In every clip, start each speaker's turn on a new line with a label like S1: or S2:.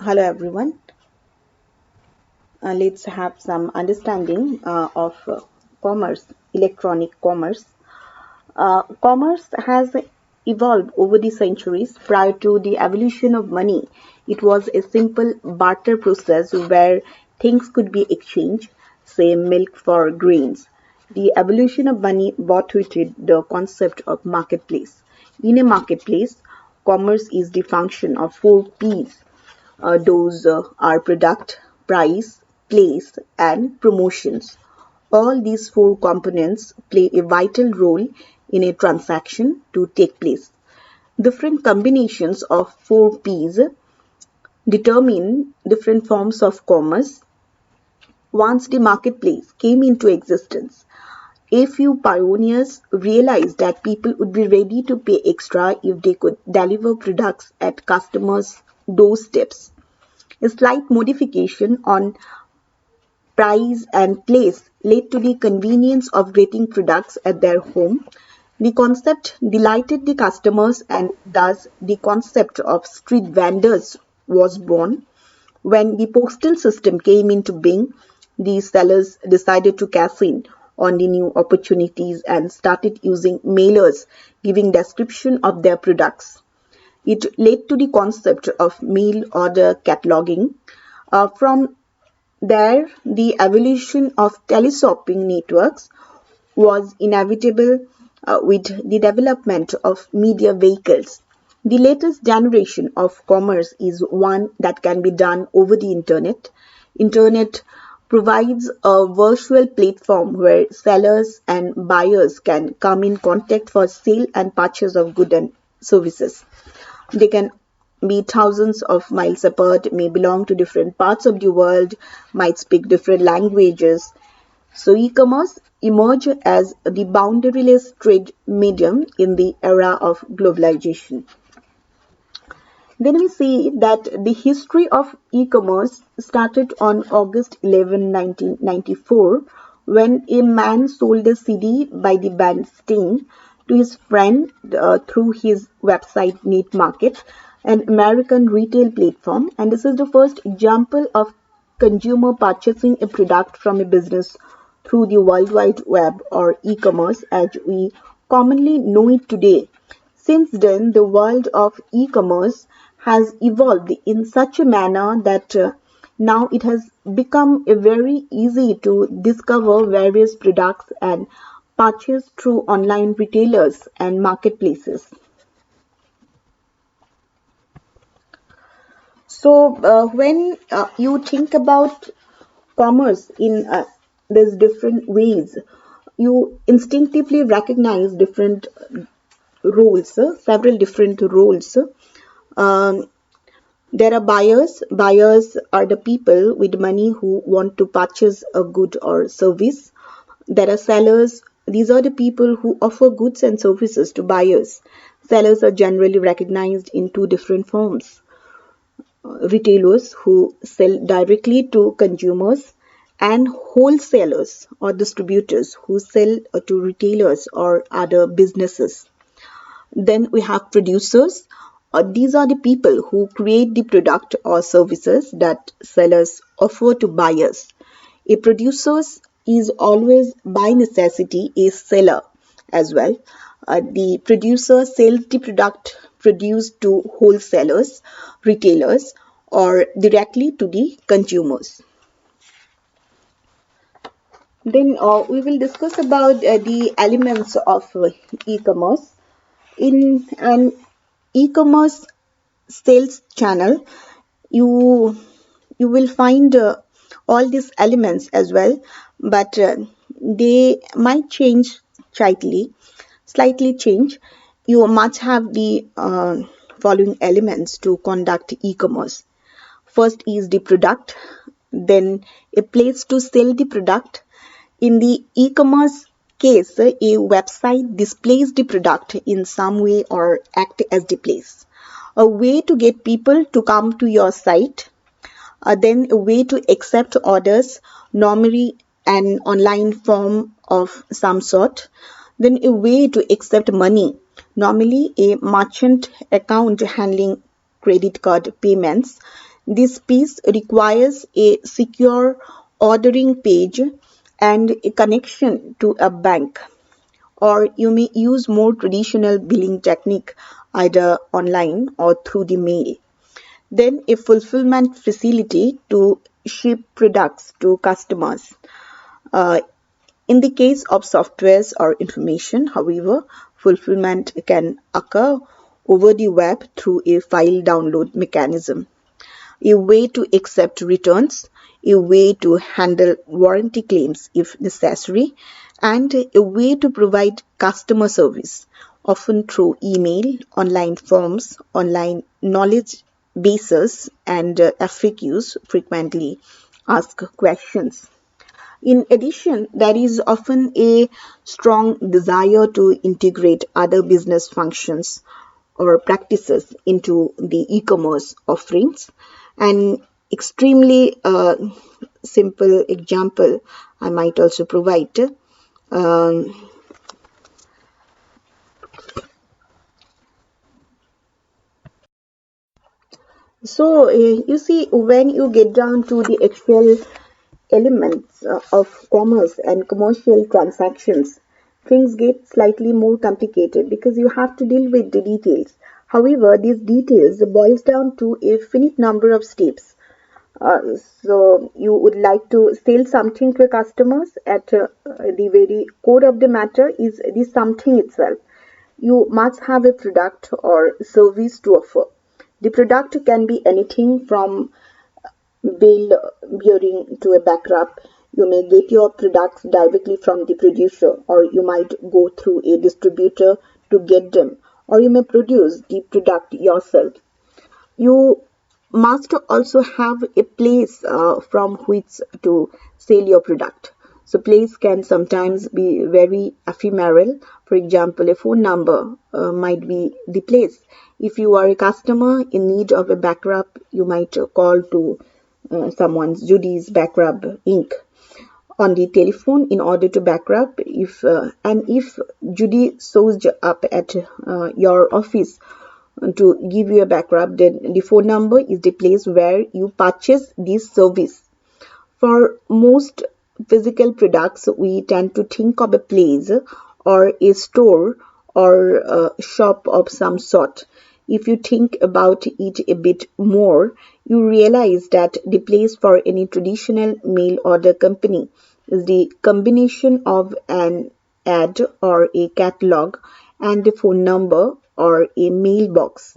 S1: Hello everyone. Let's have some understanding of commerce, electronic commerce. Commerce has evolved over the centuries. Prior to the evolution of money, it was a simple barter process where things could be exchanged, say milk for grains. The evolution of money brought with it the concept of marketplace. In a marketplace, commerce is the function of four P's. Those are product, price, place, and promotions. All these four components play a vital role in a transaction to take place. Different combinations of four P's determine different forms of commerce. Once the marketplace came into existence, a few pioneers realized that people would be ready to pay extra if they could deliver products at customers' doorsteps. A slight modification on price and place led to the convenience of getting products at their home. The concept delighted the customers, and thus the concept of street vendors was born. When the postal system came into being, the sellers decided to cash in on the new opportunities and started using mailers giving description of their products. It led to the concept of mail order cataloging. From there, the evolution of teleshopping networks was inevitable with the development of media vehicles. The latest generation of commerce is one that can be done over the internet. Internet provides a virtual platform where sellers and buyers can come in contact for sale and purchase of goods and services. They can be thousands of miles apart, may belong to different parts of the world, might speak different languages. So e-commerce emerged as the boundaryless trade medium in the era of globalization. Then we see that the history of e-commerce started on August 11, 1994, when a man sold a CD by the band Sting to his friend through his website NetMarket, an American retail platform. And this is the first example of consumer purchasing a product from a business through the World Wide Web, or e-commerce as we commonly know it today. Since then, the world of e-commerce has evolved in such a manner that now it has become very easy to discover various products and purchase through online retailers and marketplaces. So, when you think about commerce in these different ways, you instinctively recognize different roles, several different roles. Um, there are buyers. Buyers are the people with money who want to purchase a good or service. There are sellers. These are the people who offer goods and services to buyers. Sellers are generally recognized in two different forms: retailers who sell directly to consumers, and wholesalers or distributors who sell to retailers or other businesses. Then we have producers. These are the people who create the product or services that sellers offer to buyers. A producer is always by necessity a seller as well. The producer sells the product produced to wholesalers, retailers, or directly to the consumers. Then we will discuss about the elements of e-commerce. In an e-commerce sales channel, you you will find all these elements as well, but they might change slightly change. You must have the following elements to conduct e-commerce. First is the product, then a place to sell the product. In the e-commerce case, a website displays the product in some way or act as the place. A way to get people to come to your site, then a way to accept orders, normally an online form of some sort, then a way to accept money, normally a merchant account handling credit card payments, This piece requires a secure ordering page and a connection to a bank, or you may use more traditional billing technique either online or through the mail. Then a fulfillment facility to ship products to customers. Uh, in the case of softwares or information, however, fulfillment can occur over the web through a file download mechanism, a way to accept returns, a way to handle warranty claims if necessary, and a way to provide customer service, often through email, online forms, online knowledge bases, and FAQs, frequently asked questions. In addition, there is often a strong desire to integrate other business functions or practices into the e-commerce offerings. An extremely simple example I might also provide. Um, you see, when you get down to the actual elements of commerce and commercial transactions, things get slightly more complicated because you have to deal with the details. However, these details boils down to a finite number of steps. So you would like to sell something to customers at the very core of the matter is the something itself. You must have a product or service to offer. The product can be anything from bill bearing to a backup. You may get your products directly from the producer, or you might go through a distributor to get them, or you may produce the product yourself. You must also have a place from which to sell your product. So place can sometimes be very ephemeral. For example, a phone number might be the place. If you are a customer in need of a backup, you might call to someone's Judy's Backup Inc. on the telephone in order to backup. If Judy shows up at your office to give you a backup, then the phone number is the place where you purchase this service. For most physical products, we tend to think of a place or a store or a shop of some sort. If you think about it a bit more, you realize that the place for any traditional mail order company is the combination of an ad or a catalog and a phone number or a mailbox.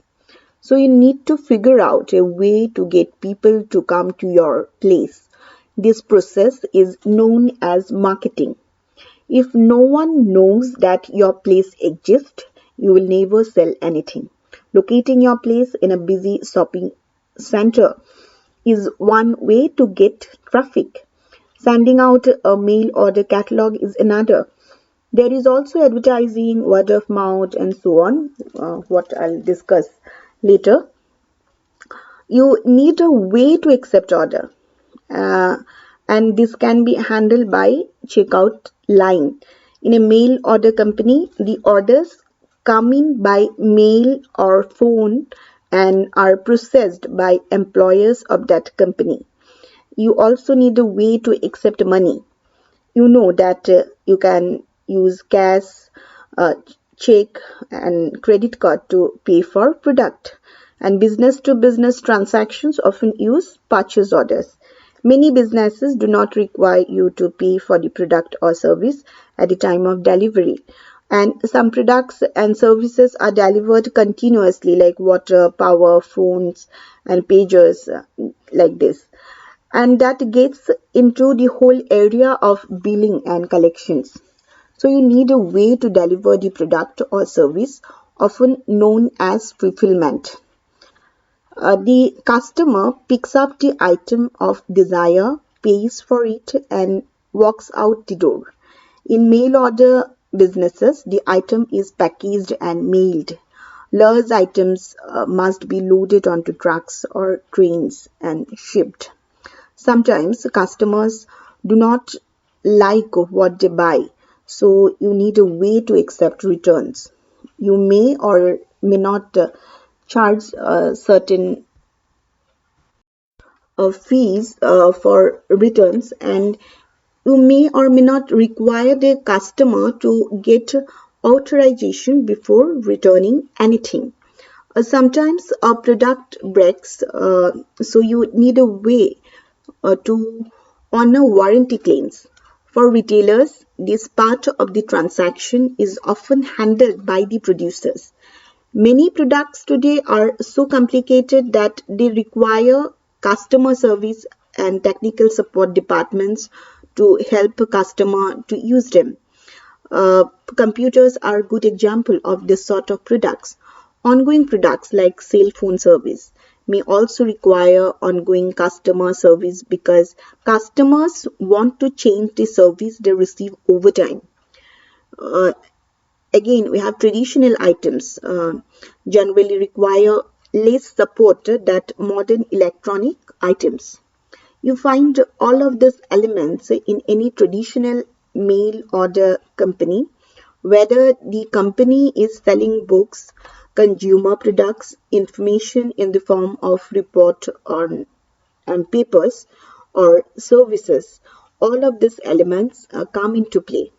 S1: So you need to figure out a way to get people to come to your place. This process is known as marketing. If no one knows that your place exists, you will never sell anything. Locating your place in a busy shopping center is one way to get traffic. Sending out a mail order catalog is another. There is also advertising, word of mouth, and so on, what I'll discuss later. You need a way to accept order, uh, and this can be handled by checkout line. In a mail order company, the orders come in by mail or phone and are processed by employees of that company. You also need a way to accept money. You know that you can use cash, uh, check, and credit card to pay for product. And business to business transactions often use purchase orders. Many businesses do not require you to pay for the product or service at the time of delivery. And some products and services are delivered continuously, like water, power, phones, and pagers, like this, and that gets into the whole area of billing and collections. So you need a way to deliver the product or service, often known as fulfillment. The customer picks up the item of desire, pays for it, and walks out the door. In mail order businesses, the item is packaged and mailed. Large items must be loaded onto trucks or trains and shipped. Sometimes customers do not like what they buy, so you need a way to accept returns. You may or may not charge certain fees for returns, and you may or may not require the customer to get authorization before returning anything. Sometimes a product breaks, so you need a way to honor warranty claims. For retailers, this part of the transaction is often handled by the producers. Many products today are so complicated that they require customer service and technical support departments to help a customer to use them. Computers are a good example of this sort of products. Ongoing products like cell phone service may also require ongoing customer service because customers want to change the service they receive over time. Uh, Again, we have traditional items generally require less support than modern electronic items. You find all of these elements in any traditional mail order company, whether the company is selling books, consumer products, information in the form of report and papers, or services. All of these elements come into play.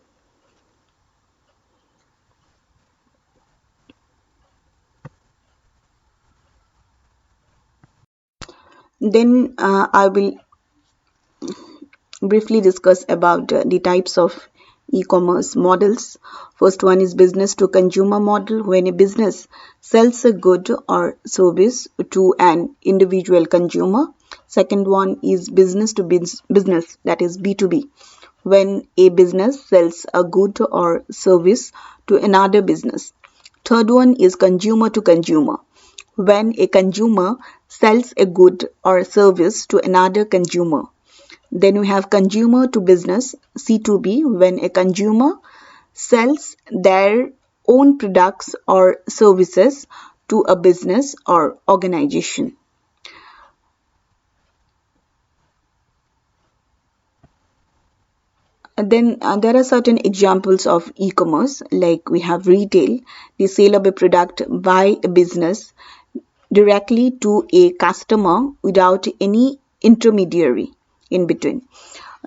S1: Then I will briefly discuss about the types of e-commerce models. First one is business to consumer model, when a business sells a good or service to an individual consumer. Second one is business to business, that is B2B, when a business sells a good or service to another business. Third one is consumer to consumer, when a consumer sells a good or service to another consumer. Then we have consumer to business, C2B, when a consumer sells their own products or services to a business or organization. And then there are certain examples of e-commerce, like we have retail, the sale of a product by a business directly to a customer without any intermediary in between.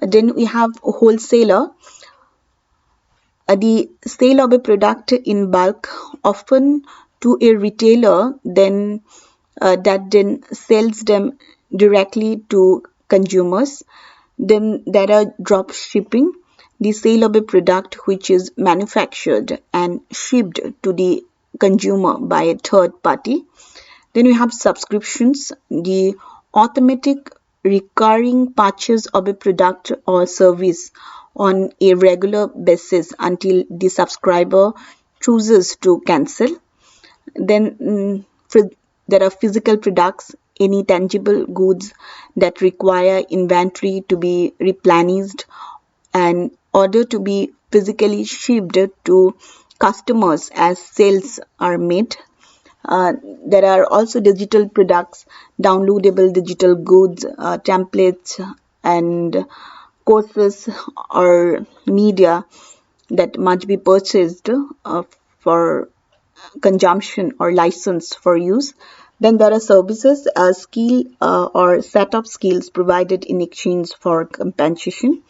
S1: Then we have wholesaler, the sale of a product in bulk, often to a retailer, then that then sells them directly to consumers. Then there are drop shipping, the sale of a product which is manufactured and shipped to the consumer by a third party. Then we have subscriptions, the automatic recurring purchase of a product or service on a regular basis until the subscriber chooses to cancel. Then there are physical products, any tangible goods that require inventory to be replenished and order to be physically shipped to customers as sales are made. There are also digital products, downloadable digital goods, templates, and courses or media that must be purchased for consumption or license for use. Then there are services, skill or set of skills provided in exchange for compensation.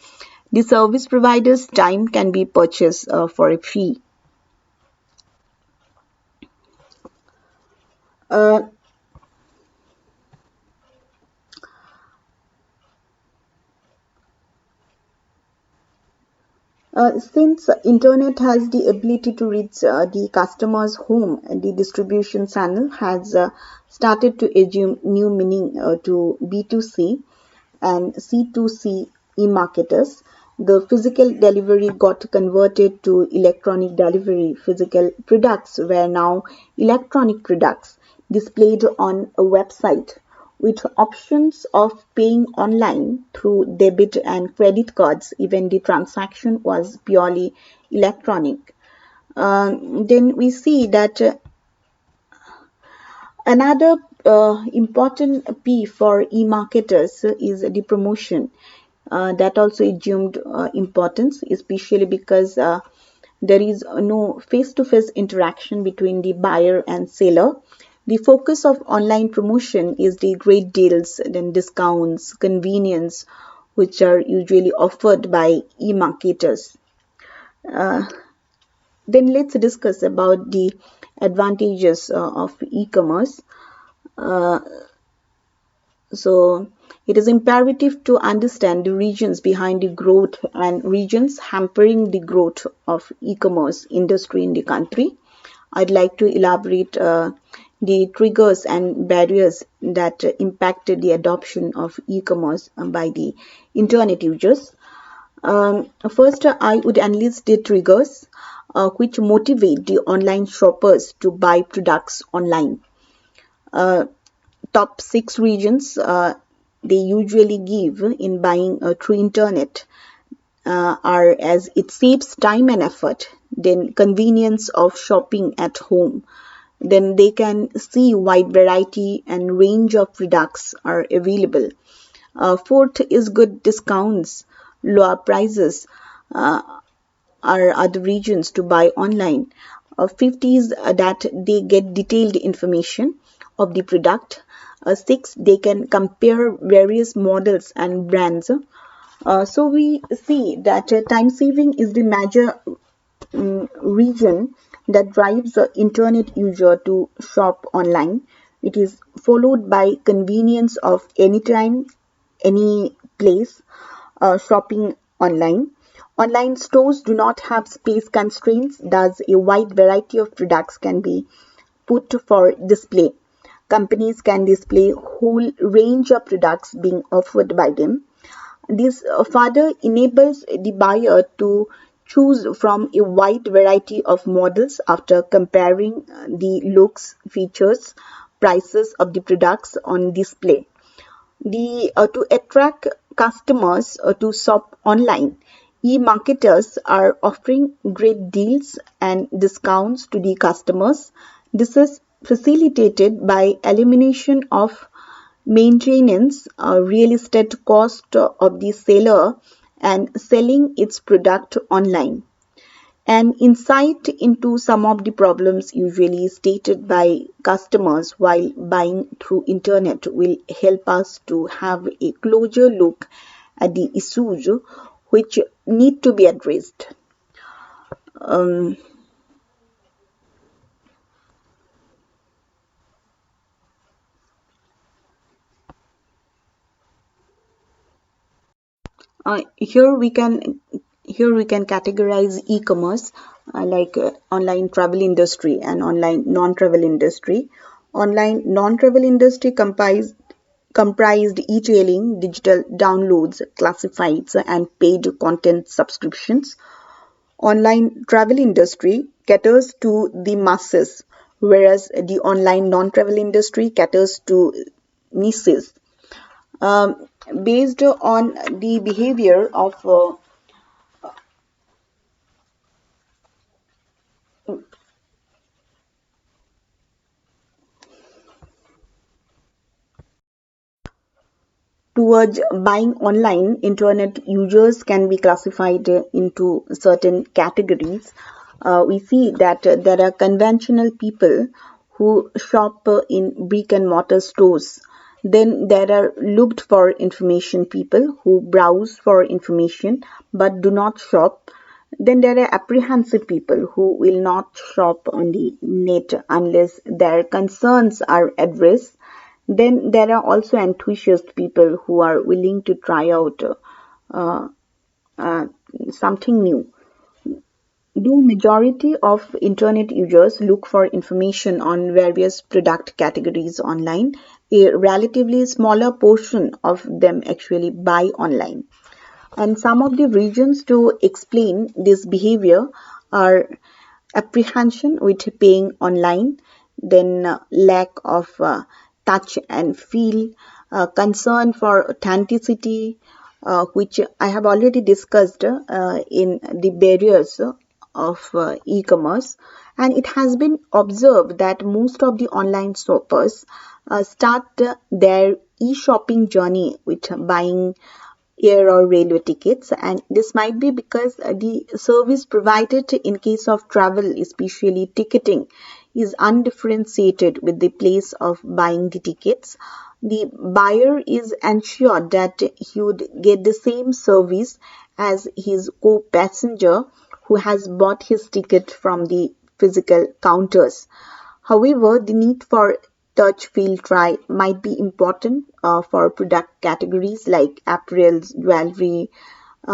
S1: The service provider's time can be purchased for a fee. Uh, since internet has the ability to reach the customer's home, the distribution channel has started to assume new meaning to B2C and C2C e-marketers. The physical delivery got converted to electronic delivery. Physical products were now electronic products displayed on a website with options of paying online through debit and credit cards. Even the transaction was purely electronic. Then we see that another important P for e-marketers is the promotion. That also assumed importance, especially because there is no face-to-face interaction between the buyer and seller. The focus of online promotion is the great deals, then discounts, convenience, which are usually offered by e-marketers. Uh, then let's discuss about the advantages of e-commerce. Uh, so it is imperative to understand the regions behind the growth and regions hampering the growth of e-commerce industry in the country. I'd like to elaborate the triggers and barriers that impacted the adoption of e-commerce by the internet users. First, I would enlist the triggers which motivate the online shoppers to buy products online. Uh, Top six regions they usually give in buying through internet are as it saves time and effort, then convenience of shopping at home, then they can see wide variety and range of products are available. Fourth is good discounts, lower prices are other regions to buy online. Fifth is that they get detailed information of the product. Six, they can compare various models and brands. So we see that time saving is the major region that drives the internet user to shop online. It is followed by convenience of anytime, any place shopping online. Online stores do not have space constraints, thus, a wide variety of products can be put for display. Companies can display whole range of products being offered by them. This further enables the buyer to choose from a wide variety of models after comparing the looks, features, prices of the products on display. The To attract customers to shop online, e-marketers are offering great deals and discounts to the customers. This is facilitated by elimination of maintenance, real estate cost of the seller, and selling its product online. An insight into some of the problems usually stated by customers while buying through internet will help us to have a closer look at the issues which need to be addressed. Um, here we can categorize e-commerce like online travel industry and online non-travel industry. Online non-travel industry comprised e-tailing, digital downloads, classifieds, and paid content subscriptions. Online travel industry caters to the masses, whereas the online non-travel industry caters to niches. Um, Based on the behavior of towards buying online, internet users can be classified into certain categories. We see that there are conventional people who shop in brick and mortar stores. Then there are looked for information people who browse for information but do not shop. Then there are apprehensive people who will not shop on the net unless their concerns are addressed. Then there are also enthusiast people who are willing to try out uh, uh, something new. Do majority of internet users look for information on various product categories online? A relatively smaller portion of them actually buy online. And some of the reasons to explain this behavior are apprehension with paying online, then lack of touch and feel, concern for authenticity, which I have already discussed in the barriers of e-commerce. And it has been observed that most of the online shoppers start their e-shopping journey with buying air or railway tickets, and this might be because the service provided in case of travel, especially ticketing, is undifferentiated with the place of buying the tickets. The buyer is ensured that he would get the same service as his co-passenger who has bought his ticket from the physical counters. However, the need for touch, feel, try might be important for product categories like apparels, jewelry,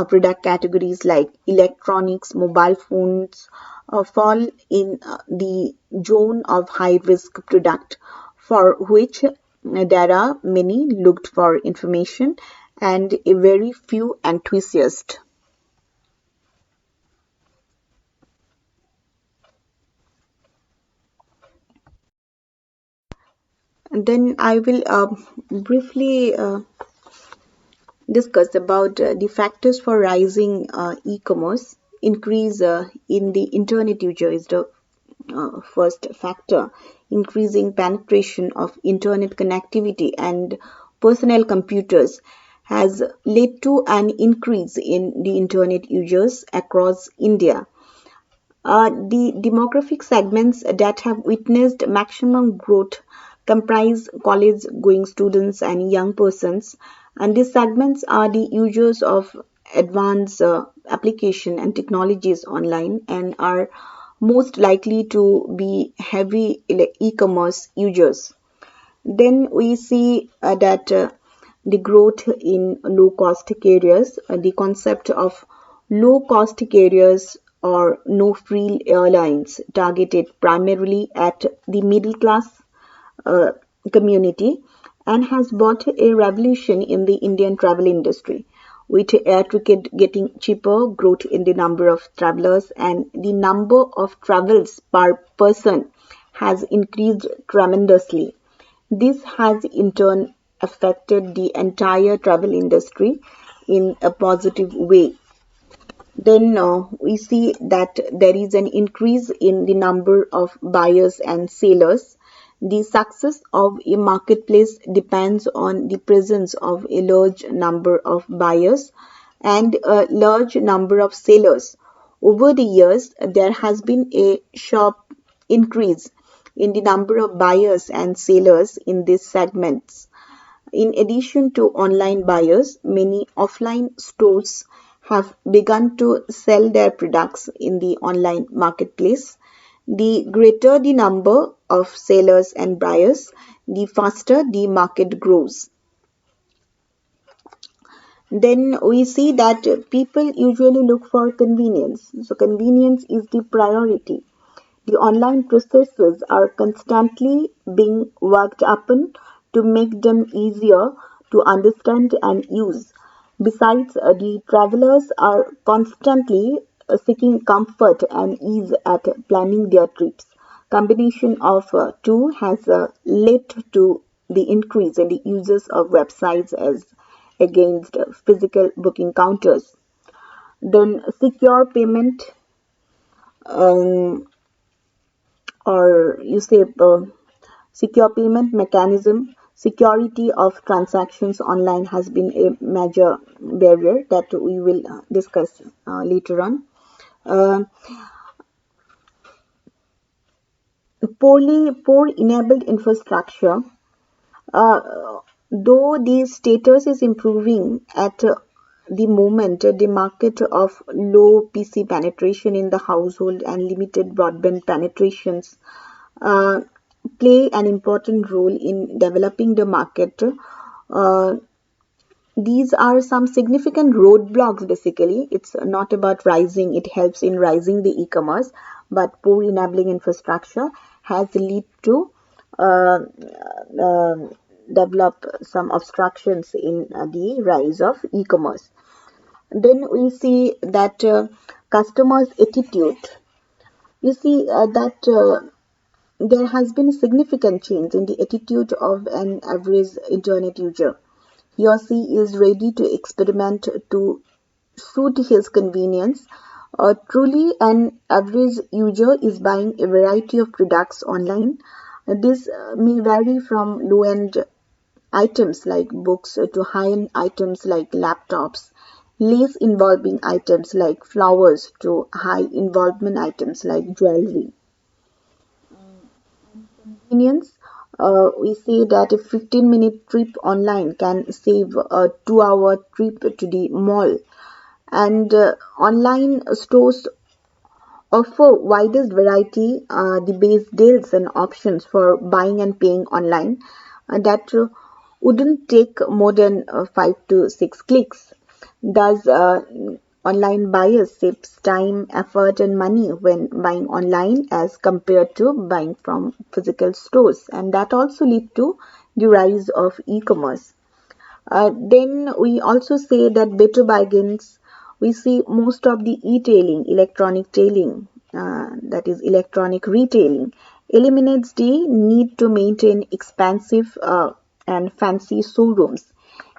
S1: product categories like electronics, mobile phones fall in the zone of high risk product for which there are many looked for information and a very few enthusiasts. And then I will briefly discuss about the factors for rising e-commerce. Increase in the internet user is the first factor. Increasing penetration of internet connectivity and personal computers has led to an increase in the internet users across India. The demographic segments that have witnessed maximum growth comprise college going students and young persons, and these segments are the users of advanced application and technologies online and are most likely to be heavy e-commerce users. Then we see that the growth in low cost carriers, the concept of low cost carriers or no frill airlines targeted primarily at the middle class uh, community and has brought a revolution in the Indian travel industry. With air ticket getting cheaper, growth in the number of travelers and the number of travels per person has increased tremendously. This has in turn affected the entire travel industry in a positive way. Then we see that there is an increase in the number of buyers and sellers. The success of a marketplace depends on the presence of a large number of buyers and a large number of sellers. Over the years, there has been a sharp increase in the number of buyers and sellers in these segments. In addition to online buyers, many offline stores have begun to sell their products in the online marketplace. The greater the number of sellers and buyers, the faster the market grows. Then we see that people usually look for convenience. So, convenience is the priority. The online processes are constantly being worked upon to make them easier to understand and use. Besides, the travelers are constantly seeking comfort and ease at planning their trips. Combination of two has led to the increase in the uses of websites as against physical booking counters. Then secure payment um, or you say secure payment mechanism, security of transactions online has been a major barrier that we will discuss later on. Uh, poor enabled infrastructure, uh, though the status is improving at the moment, the market of low PC penetration in the household and limited broadband penetrations uh, play an important role in developing the market. Uh, these are some significant roadblocks basically. It's not about rising, it helps in rising the e-commerce, but poor enabling infrastructure has led to uh, uh, develop some obstructions in the rise of e-commerce. Then we see that customers' attitude. You see that there has been a significant change in the attitude of an average internet user. He or she is ready to experiment to suit his convenience. Truly, an average user is buying a variety of products online. This may vary from low end items like books to high end items like laptops, less involving items like flowers to high involvement items like jewelry. convenience, we say that a 15-minute trip online can save a 2-hour trip to the mall. And online stores offer widest variety, the base deals and options for buying and paying online that wouldn't take more than 5 to 6 clicks. Thus, online buyers saves time, effort, and money when buying online as compared to buying from physical stores, and that also lead to the rise of e-commerce. Then we also say that better bargains. We see most of the e-tailing, electronic tailing, that is electronic retailing, eliminates the need to maintain expensive and fancy showrooms.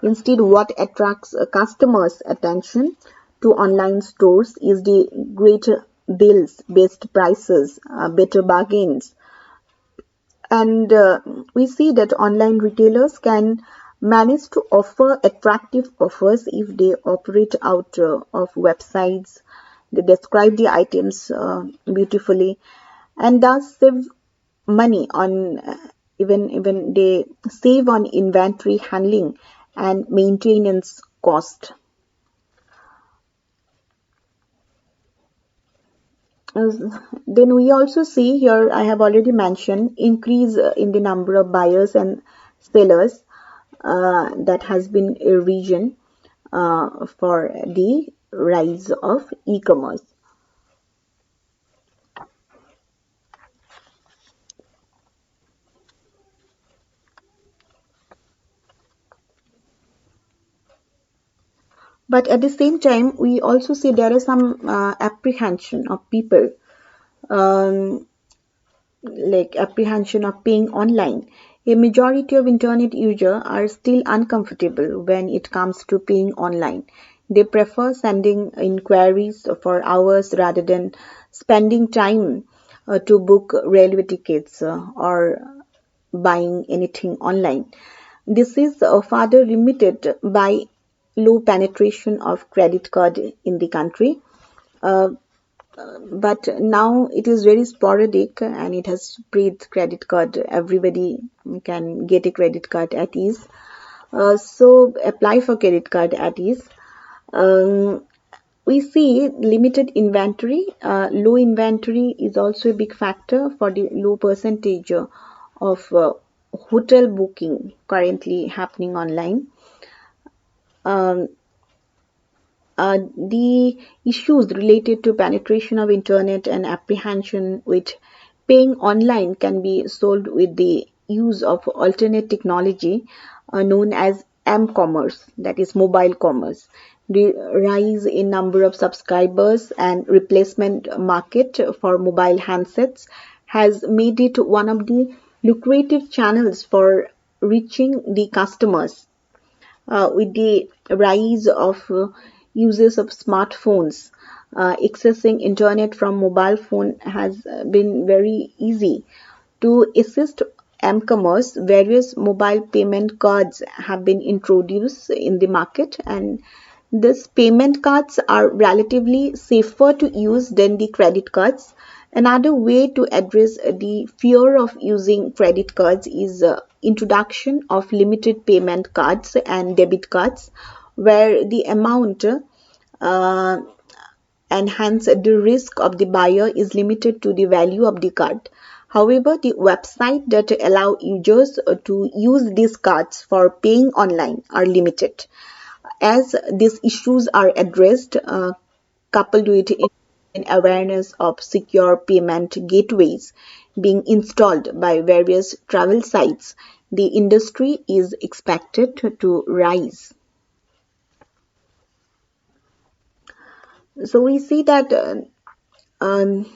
S1: Instead, what attracts customers' attention to online stores is the greater deals, best prices, better bargains, and we see that online retailers can manage to offer attractive offers if they operate out of websites. They describe the items beautifully and thus save money on even they save on inventory handling and maintenance cost. Then we also see here, I have already mentioned, increase in the number of buyers and sellers that has been a reason for the rise of e-commerce. But at the same time, we also see there is some apprehension of people, um, like apprehension of paying online. A majority of internet users are still uncomfortable when it comes to paying online. They prefer sending inquiries for hours rather than spending time to book railway tickets or buying anything online. This is further limited by low penetration of credit card in the country. Uh, but now it is very sporadic and it has spread credit card. Everybody can get a credit card at ease. So apply for credit card at ease. Um, we see limited inventory. Low inventory is also a big factor for the low percentage of hotel booking currently happening online. Um, the issues related to penetration of internet and apprehension with paying online can be solved with the use of alternate technology known as m-commerce, that is mobile commerce. The rise in number of subscribers and replacement market for mobile handsets has made it one of the lucrative channels for reaching the customers. With the rise of uses of smartphones, accessing internet from mobile phone has been very easy. To assist m-commerce, various mobile payment cards have been introduced in the market, and these payment cards are relatively safer to use than the credit cards. Another way to address the fear of using credit cards is introduction of limited payment cards and debit cards, where the amount uh, and hence the risk of the buyer is limited to the value of the card. However, the websites that allow users to use these cards for paying online are limited. As these issues are addressed, coupled with awareness of secure payment gateways being installed by various travel sites, the industry is expected to rise. So we see that um,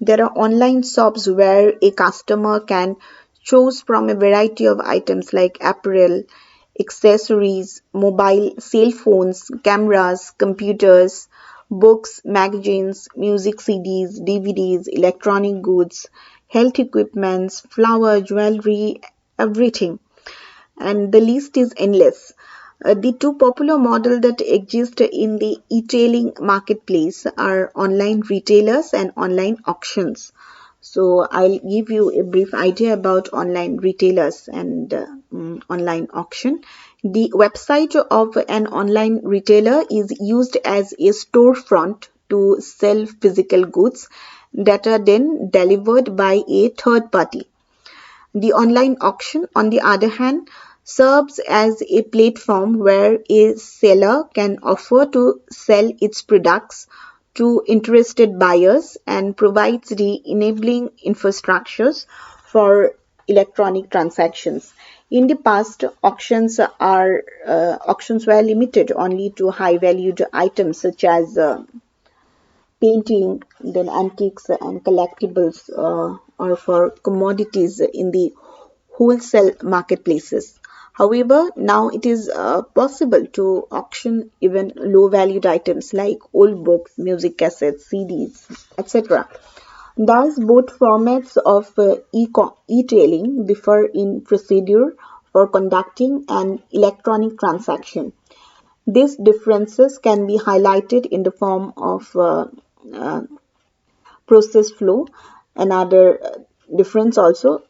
S1: there are online shops where a customer can choose from a variety of items like apparel, accessories, mobile cell phones, cameras, computers, books, magazines, music CDs, DVDs, electronic goods, health equipments, flower, jewelry, everything, and the list is endless. The two popular models that exist in the e-tailing marketplace are online retailers and online auctions. So I'll give you a brief idea about online retailers and online auction. The website of an online retailer is used as a storefront to sell physical goods that are then delivered by a third party. The online auction, on the other hand, serves as a platform where a seller can offer to sell its products to interested buyers and provides the enabling infrastructures for electronic transactions. In the past, auctions were limited only to high valued items such as painting, then antiques and collectibles, or for commodities in the wholesale marketplaces. However, now it is possible to auction even low valued items like old books, music cassettes, CDs, etc. Thus, both formats of e-tailing differ in procedure for conducting an electronic transaction. These differences can be highlighted in the form of uh, process flow. Another difference also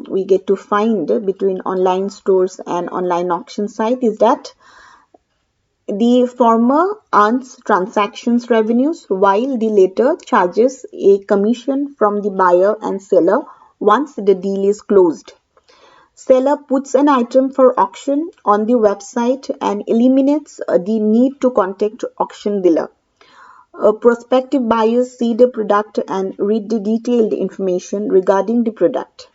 S1: we get to find between online stores and online auction site is that the former earns transactions revenues while the latter charges a commission from the buyer and seller once the deal is closed. Seller puts an item for auction on the website and eliminates the need to contact auction dealer. Prospective buyers see the product and read the detailed information regarding the product.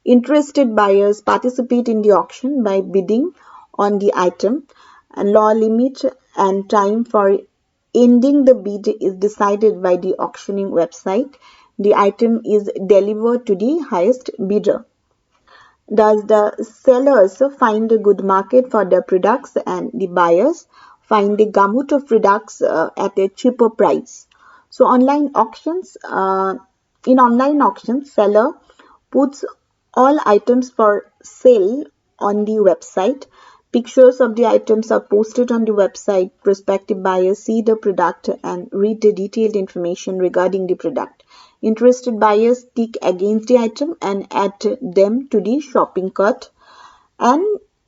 S1: Interested buyers participate in the auction by bidding on the item, and law limit and time for ending the bid is decided by the auctioning website. The item is delivered to the highest bidder. Thus, the sellers find a good market for their products and the buyers find the gamut of products at a cheaper price. So, in online auctions, seller puts all items for sale on the website. Pictures of the items are posted on the website. Prospective buyers see the product and read the detailed information regarding the product. Interested buyers tick against the item and add them to the shopping cart. And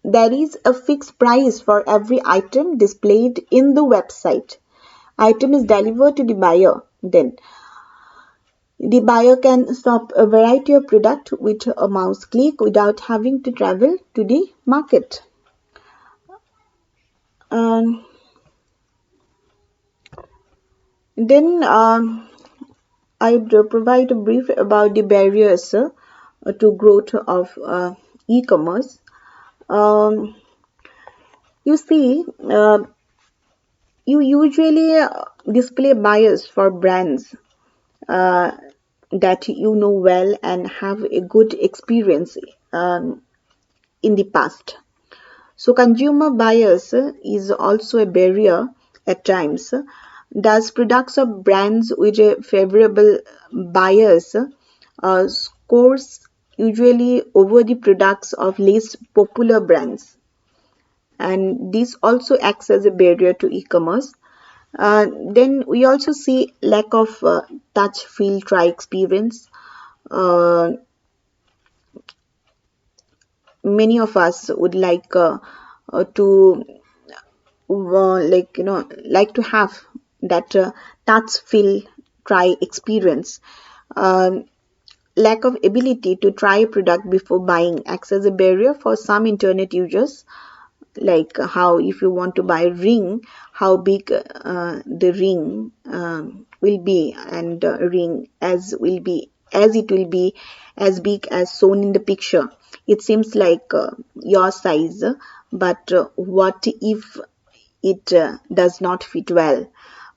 S1: there is a fixed price for every item displayed in the website. Item is delivered to the buyer. Then the buyer can shop a variety of products with a mouse click without having to travel to the market. Um, then I'd provide a brief about the barriers to growth of e-commerce. Um, you see, you usually display buyers for brands uh, that you know well and have a good experience in the past. So consumer bias is also a barrier at times. Thus, products of brands with a favorable bias scores usually over the products of less popular brands, and this also acts as a barrier to e-commerce. Then we also see lack of touch, feel, try experience. Uh, Many of us would to like to have that touch feel try experience. um, Lack of ability to try a product before buying acts as a barrier for some internet users, like how if you want to buy a ring, how big the ring will be, and ring as it will be as big as shown in the picture. It seems like your size, but what if it does not fit well?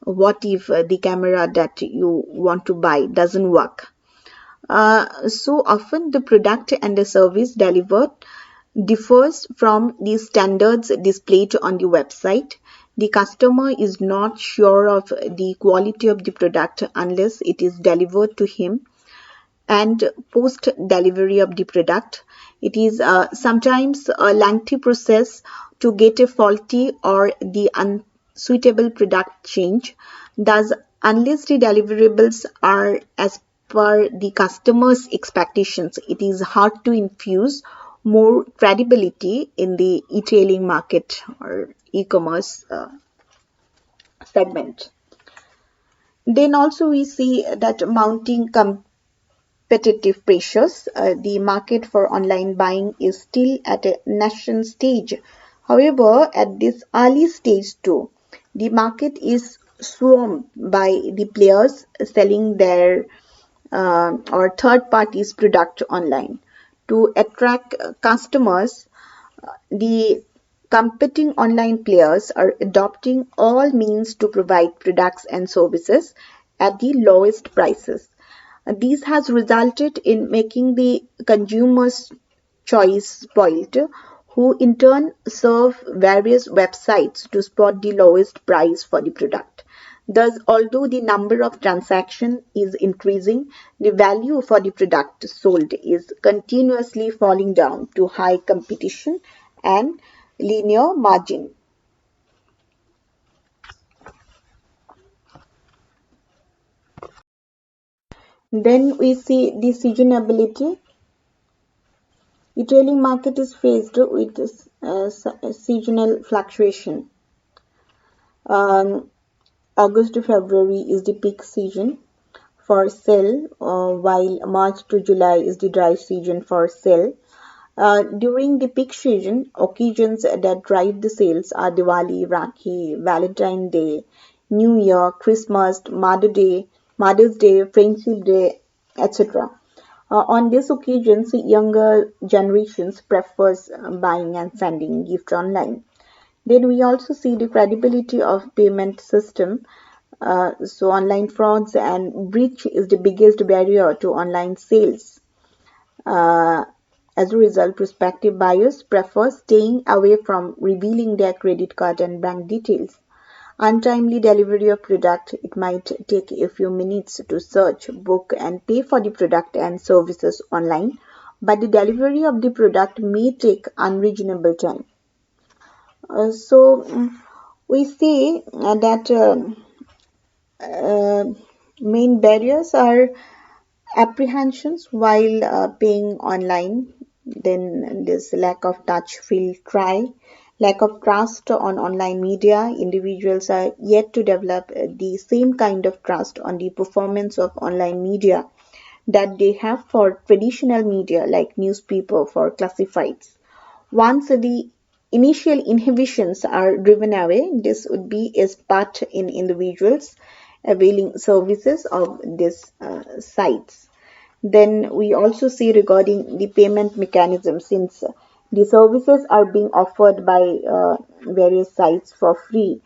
S1: What if the camera that you want to buy doesn't work? So often the product and the service delivered differs from the standards displayed on the website. The customer is not sure of the quality of the product unless it is delivered to him, and post delivery of the product, it is sometimes a lengthy process to get a faulty or the unsuitable product change. Thus, unless the deliverables are as per the customer's expectations, it is hard to infuse more credibility in the e-tailing market or e-commerce segment. Then also we see that mounting competitive pressures. The market for online buying is still at a nascent stage. However, at this early stage too, the market is swarmed by the players selling their or third parties product online. To attract customers, the competing online players are adopting all means to provide products and services at the lowest prices. This has resulted in making the consumer's choice spoiled, who in turn serve various websites to spot the lowest price for the product. Thus, although the number of transactions is increasing, the value for the product sold is continuously falling down to high competition and linear margin. Then we see the seasonality. Retailing market is faced with seasonal fluctuation. Um, August to February is the peak season for sale, while March to July is the dry season for sale. During the peak season, occasions that drive the sales are Diwali, Rakhi, Valentine Day, New Year, Christmas, Mother's Day, Friendship Day, etc. On these occasions, younger generations prefers buying and sending gift online. Then we also see the credibility of payment system. So online frauds and breach is the biggest barrier to online sales. Uh, as a result, prospective buyers prefer staying away from revealing their credit card and bank details. Untimely delivery of product, it might take a few minutes to search, book and pay for the product and services online, but the delivery of the product may take unreasonable time. We see that uh, main barriers are apprehensions while paying online, then this lack of touch feel try, lack of trust on online media. Individuals are yet to develop the same kind of trust on the performance of online media that they have for traditional media like newspaper for classifieds. Once the initial inhibitions are driven away, this would be a spark in individuals availing services of these sites. Then we also see regarding the payment mechanism, since the services are being offered by various sites for free,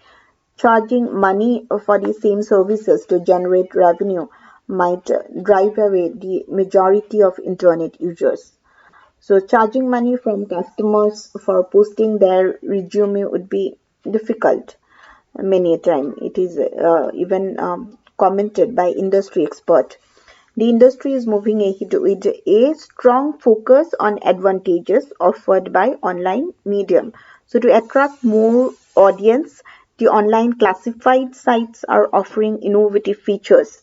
S1: charging money for the same services to generate revenue might drive away the majority of internet users. So charging money from customers for posting their resume would be difficult many a time. It is even commented by industry expert. The industry is moving ahead with a strong focus on advantages offered by online medium. So to attract more audience, the online classified sites are offering innovative features.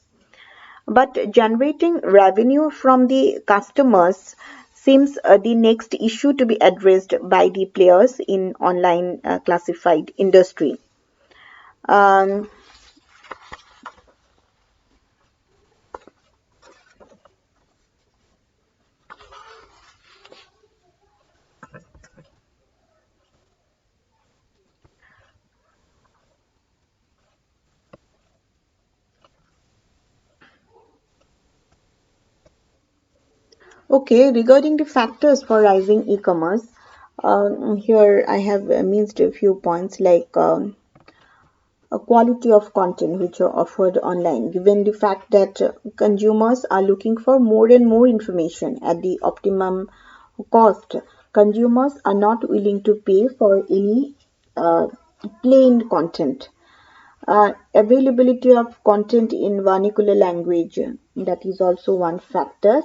S1: But generating revenue from the customers seems the next issue to be addressed by the players in online classified industry. Um, Okay, regarding the factors for rising e-commerce, here I have missed a few points like a quality of content which are offered online. Given the fact that consumers are looking for more and more information at the optimum cost, consumers are not willing to pay for any uh, plain content. Availability of content in vernacular language, that is also one factor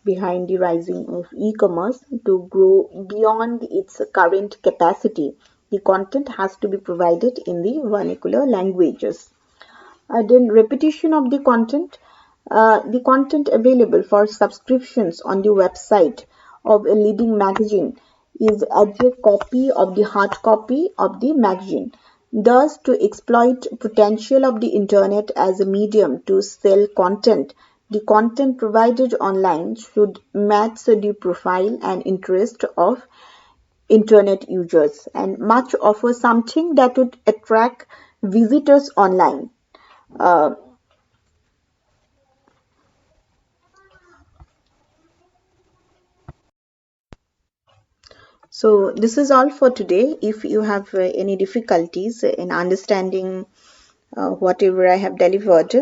S1: behind the rising of e-commerce. To grow beyond its current capacity, the content has to be provided in the vernacular languages. Then repetition of the content. The content available for subscriptions on the website of a leading magazine is as a copy of the hard copy of the magazine. Thus, to exploit potential of the internet as a medium to sell content, the content provided online should match the profile and interest of internet users and must offer something that would attract visitors online. Uh, So this is all for today. If you have any difficulties in understanding whatever I have delivered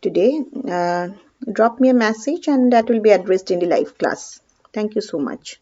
S1: today, drop me a message and that will be addressed in the live class. Thank you so much.